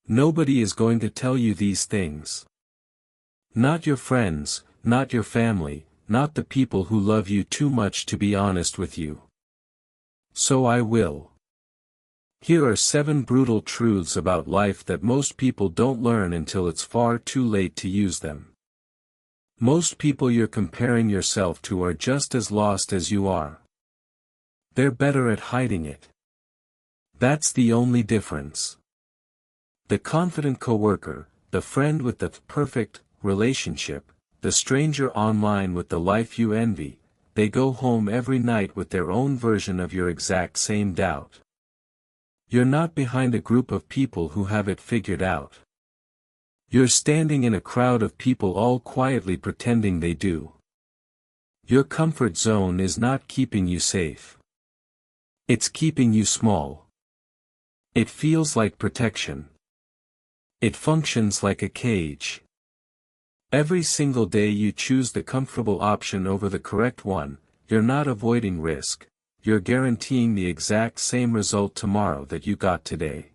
Nobody is going to tell you these things. Not your friends, not your family, not the people who love you too much to be honest with you. So I will. Here are 7 brutal truths about life that most people don't learn until it's far too late to use them. Most people you're comparing yourself to are just as lost as you are. They're better at hiding it. That's the only difference. The confident coworker, the friend with the perfect relationship, the stranger online with the life you envy, they go home every night with their own version of your exact same doubt. You're not behind a group of people who have it figured out. You're standing in a crowd of people all quietly pretending they do. Your comfort zone is not keeping you safe. It's keeping you small. It feels like protection. It functions like a cage. Every single day you choose the comfortable option over the correct one, you're not avoiding risk, you're guaranteeing the exact same result tomorrow that you got today.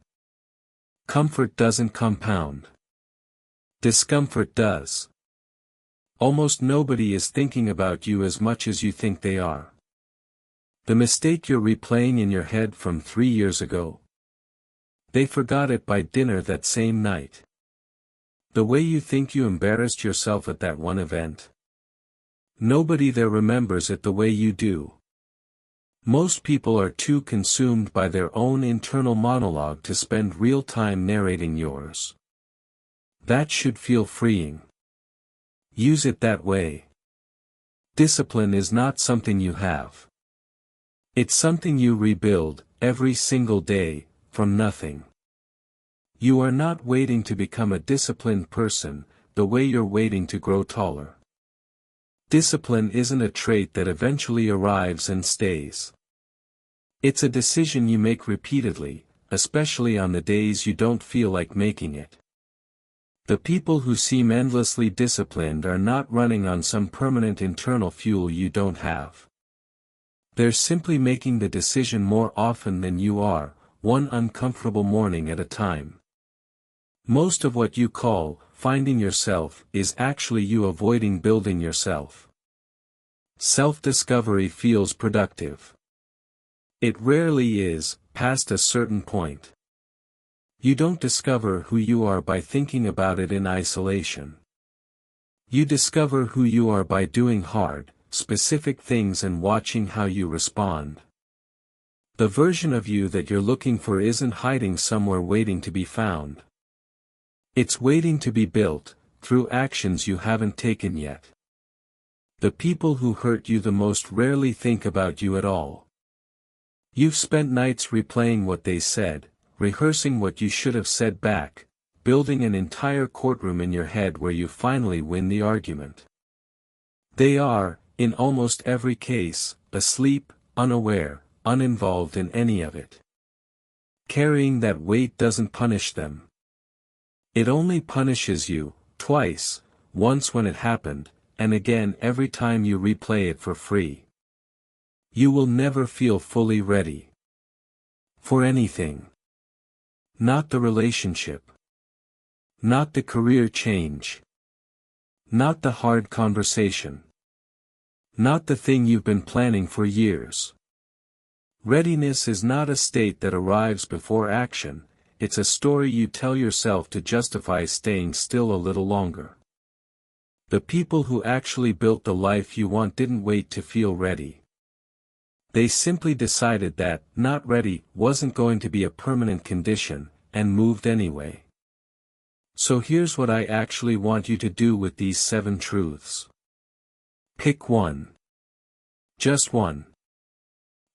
Comfort doesn't compound. Discomfort does. Almost nobody is thinking about you as much as you think they are. The mistake you're replaying in your head from 3 years ago. They forgot it by dinner that same night. The way you think you embarrassed yourself at that one event. Nobody there remembers it the way you do. Most people are too consumed by their own internal monologue to spend real time narrating yours. That should feel freeing. Use it that way. Discipline is not something you have. It's something you rebuild, every single day, from nothing. You are not waiting to become a disciplined person, the way you're waiting to grow taller. Discipline isn't a trait that eventually arrives and stays. It's a decision you make repeatedly, especially on the days you don't feel like making it. The people who seem endlessly disciplined are not running on some permanent internal fuel you don't have. They're simply making the decision more often than you are, one uncomfortable morning at a time. Most of what you call finding yourself is actually you avoiding building yourself. Self-discovery feels productive. It rarely is, past a certain point. You don't discover who you are by thinking about it in isolation. You discover who you are by doing hard, specific things and watching how you respond. The version of you that you're looking for isn't hiding somewhere waiting to be found. It's waiting to be built, through actions you haven't taken yet. The people who hurt you the most rarely think about you at all. You've spent nights replaying what they said, rehearsing what you should have said back, building an entire courtroom in your head where you finally win the argument. They are, in almost every case, asleep, unaware, uninvolved in any of it. Carrying that weight doesn't punish them. It only punishes you, twice, once when it happened, and again every time you replay it for free. You will never feel fully ready. For anything. Not the relationship. Not the career change. Not the hard conversation. Not the thing you've been planning for years. Readiness is not a state that arrives before action, it's a story you tell yourself to justify staying still a little longer. The people who actually built the life you want didn't wait to feel ready. They simply decided that, not ready, wasn't going to be a permanent condition, and moved anyway. So here's what I actually want you to do with these 7 truths. Pick one. Just one.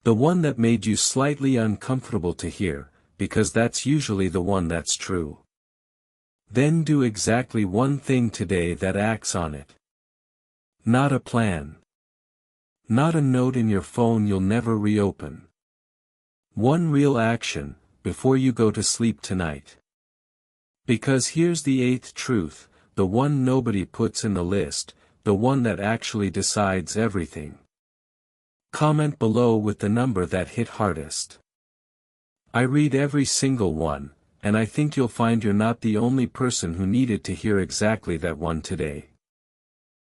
The one that made you slightly uncomfortable to hear, because that's usually the one that's true. Then do exactly one thing today that acts on it. Not a plan. Not a note in your phone you'll never reopen. One real action, before you go to sleep tonight. Because here's the 8th truth, the one nobody puts in the list, the one that actually decides everything. Comment below with the number that hit hardest. I read every single one, and I think you'll find you're not the only person who needed to hear exactly that one today.